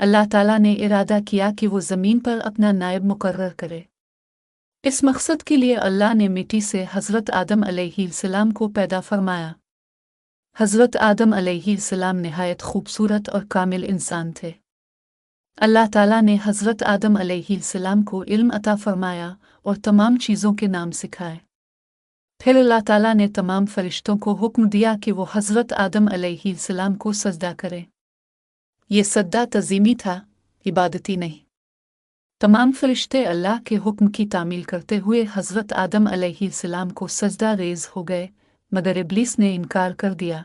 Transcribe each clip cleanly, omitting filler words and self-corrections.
अल्लाह ताला ने इरादा किया कि वो ज़मीन पर अपना नायब मुकर्रर करे। इस मकसद के लिए अल्लाह ने मिट्टी से हज़रत आदम अलैहिस्सलाम को पैदा फरमाया। हज़रत आदम अलैहिस्सलाम निहायत खूबसूरत और कामिल इंसान थे। अल्लाह ताला ने हज़रत आदम अलैहिस्सलाम को इल्म अता फरमाया और तमाम चीज़ों के नाम सिखाए। फिर अल्लाह ताला ने तमाम फरिश्तों को हुक्म दिया कि वो हज़रत आदम अलैहिस्सलाम को सजदा करें। ये सजदा तज़ीमी था, इबादती नहीं। तमाम फरिश्ते अल्लाह के हुक्म की तामील करते हुए हज़रत आदम अलैहिस्सलाम को सजदा रेज़ हो गए, मगर इब्लीस ने इनकार कर दिया।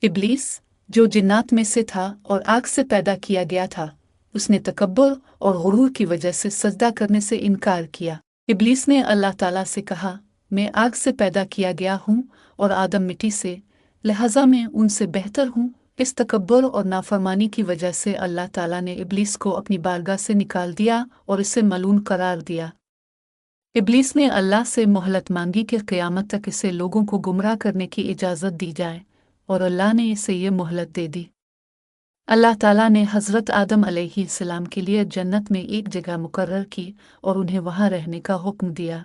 इब्लीस, जो जिन्नात में से था और आग से पैदा किया गया था, उसने तकब्बुर और गुरूर की वजह से सजदा करने से इनकार किया। इब्लीस ने अल्लाह ताला से कहा, मैं आग से पैदा किया गया हूँ और आदम मिट्टी से, लिहाजा मैं उनसे बेहतर हूँ। इस तकब्बुर और नाफरमानी की वजह से अल्लाह ताला ने इब्लीस को अपनी बारगाह से निकाल दिया और इसे मलून करार दिया। इब्लीस ने अल्लाह से मोहलत मांगी कि क़यामत तक इसे लोगों को गुमराह करने की इजाज़त दी जाए, और अल्लाह ने इसे ये मोहलत दे दी। अल्लाह ताला ने हज़रत आदम अलैहिस्सलाम के लिए जन्नत में एक जगह मुकर्रर की और उन्हें वहाँ रहने का हुक्म दिया।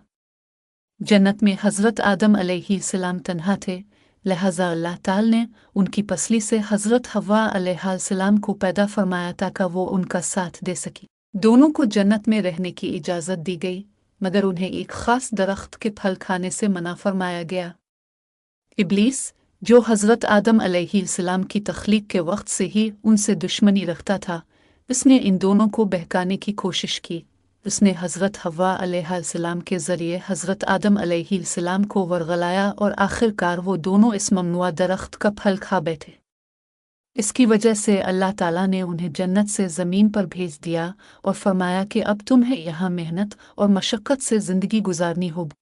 जन्नत में हज़रत आदम अलैहिस्सलाम तन्हा थे, लिहाजा अल्लाह ताला ने उनकी पसली से हज़रत हव्वा अलैहिस्सलाम को पैदा फरमाया ताकि वो उनका साथ दे सकी। दोनों को जन्नत में रहने की इजाज़त दी गई, मगर उन्हें एक ख़ास दरख्त के फल खाने से मना फरमाया गया। इब्लीस, जो हज़रत आदम अलैहिस्सलाम की तख्लीक के वक्त से ही उनसे दुश्मनी रखता था, उसने इन दोनों को बहकाने की कोशिश की। उसने हज़रत हव्वा अलैहिस्सलाम के ज़रिए हज़रत आदम अलैहिस्सलाम को वरगलाया और आखिरकार वो दोनों इस ममनुआ दरख्त का फल खा बैठे। इसकी वजह से अल्लाह ताला ने उन्हें जन्नत से ज़मीन पर भेज दिया और फरमाया कि अब तुम्हें यहाँ मेहनत और मशक्क़त से ज़िंदगी गुजारनी होगी।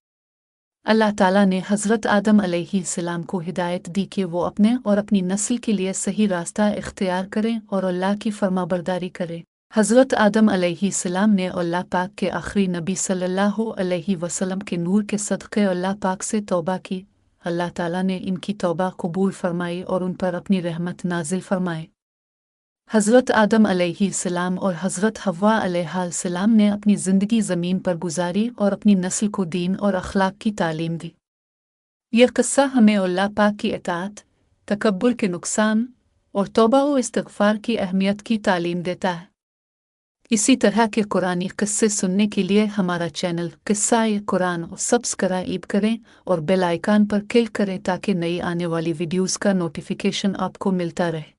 अल्लाह ताला ने हज़रत आदम अलैहिस्सलाम को हिदायत दी कि वो अपने और अपनी नस्ल के लिए सही रास्ता इख्तियार करें और अल्लाह की फरमाबरदारी करें। हज़रत आदम अलैहिस्सलाम ने अल्लाह पाक के आखिरी नबी सल्लल्लाहु अलैहि वसल्लम के नूर के सदक़े अल्लाह पाक से तौबा की। अल्लाह ताला ने इनकी तौबा कबूल फरमाई और उन पर अपनी रहमत नाजिल फरमाई। हज़रत आदम अलैहिस्सलाम और हज़रत हव्वा अलैहिस्सलाम ने अपनी ज़िंदगी ज़मीन पर गुजारी और अपनी नस्ल को दीन और अखलाक की तालीम दी। यह क़स्सा हमें अल्लाह पाक की इताअत, तकब्बुर के नुकसान और तौबा व इस्तिग़फ़ार की अहमियत की तालीम देता है। इसी तरह के कुरानी क़स्से सुनने के लिए हमारा चैनल क़िस्सा-ए कुरान सब्सक्राइब करें और बेल आइकन पर क्लिक करें ताकि नई आने वाली वीडियोज़ का नोटिफिकेशन आपको मिलता रहे।